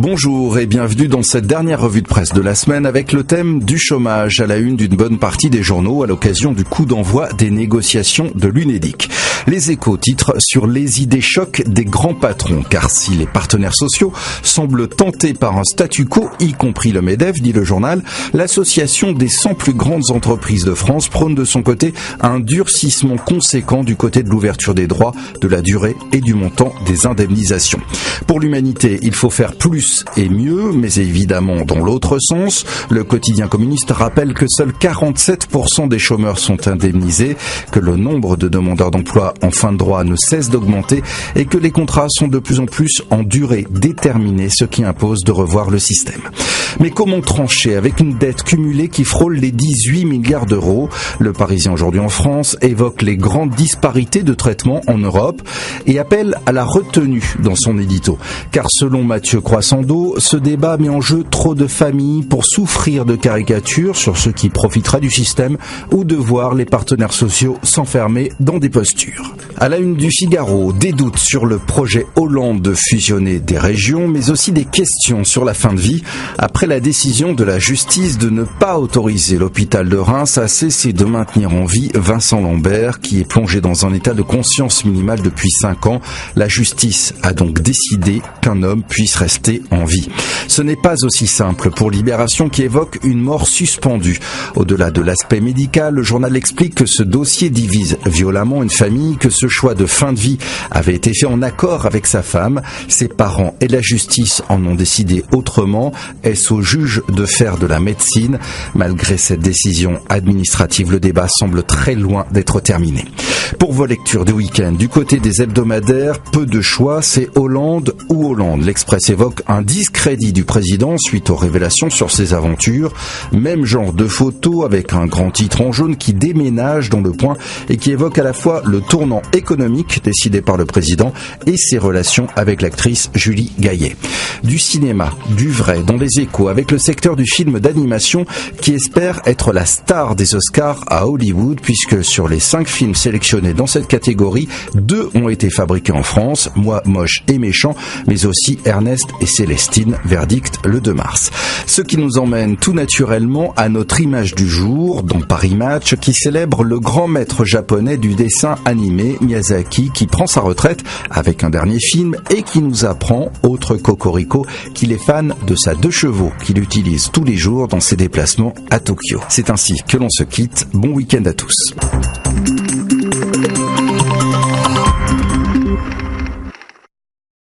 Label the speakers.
Speaker 1: Bonjour et bienvenue dans cette dernière revue de presse de la semaine avec le thème du chômage à la une d'une bonne partie des journaux à l'occasion du coup d'envoi des négociations de l'Unédic. Les Échos titrent sur les idées chocs des grands patrons, car si les partenaires sociaux semblent tentés par un statu quo, y compris le MEDEF, dit le journal, l'association des 100 plus grandes entreprises de France prône de son côté un durcissement conséquent du côté de l'ouverture des droits, de la durée et du montant des indemnisations. Pour l'humanité, il faut faire plus et mieux, mais évidemment dans l'autre sens. Le quotidien communiste rappelle que seuls 47% des chômeurs sont indemnisés, que le nombre de demandeurs d'emploi en fin de droit ne cesse d'augmenter et que les contrats sont de plus en plus en durée déterminée, ce qui impose de revoir le système. Mais comment trancher avec une dette cumulée qui frôle les 18 milliards d'euros? Le Parisien aujourd'hui en France évoque les grandes disparités de traitement en Europe et appelle à la retenue dans son édito. Car selon Mathieu Croissando, ce débat met en jeu trop de familles pour souffrir de caricatures sur ce qui profitera du système ou de voir les partenaires sociaux s'enfermer dans des postures. À la une du Figaro, des doutes sur le projet Hollande de fusionner des régions, mais aussi des questions sur la fin de vie, après la décision de la justice de ne pas autoriser l'hôpital de Reims à cesser de maintenir en vie Vincent Lambert, qui est plongé dans un état de conscience minimale depuis 5 ans. La justice a donc décidé qu'un homme puisse rester en vie. Ce n'est pas aussi simple pour Libération qui évoque une mort suspendue. Au-delà de l'aspect médical, le journal explique que ce dossier divise violemment une famille, que ce choix de fin de vie avait été fait en accord avec sa femme. Ses parents et la justice en ont décidé autrement. Est-ce au juge de faire de la médecine? Malgré cette décision administrative, le débat semble très loin d'être terminé. Pour vos lectures du week-end, du côté des hebdomadaires, peu de choix, c'est Hollande ou Hollande. L'Express évoque un discrédit du président suite aux révélations sur ses aventures. Même genre de photo avec un grand titre en jaune qui déménage dans Le Point et qui évoque à la fois le tournant économique décidé par le président et ses relations avec l'actrice Julie Gaillet. Du cinéma, du vrai, dans les Échos, avec le secteur du film d'animation qui espère être la star des Oscars à Hollywood, puisque sur les 5 films sélectionnés dans cette catégorie, 2 ont été fabriqués en France, Moi, moche et méchant, mais aussi Ernest et Célestine, verdict le 2 mars. Ce qui nous emmène tout naturellement à notre image du jour, dans Paris Match, qui célèbre le grand maître japonais du dessin animé, Miyazaki, qui prend sa retraite avec un dernier film et qui nous apprend, autre cocorico, qu'il est fan de sa 2 chevaux qu'il utilise tous les jours dans ses déplacements à Tokyo. C'est ainsi que l'on se quitte. Bon week-end à tous.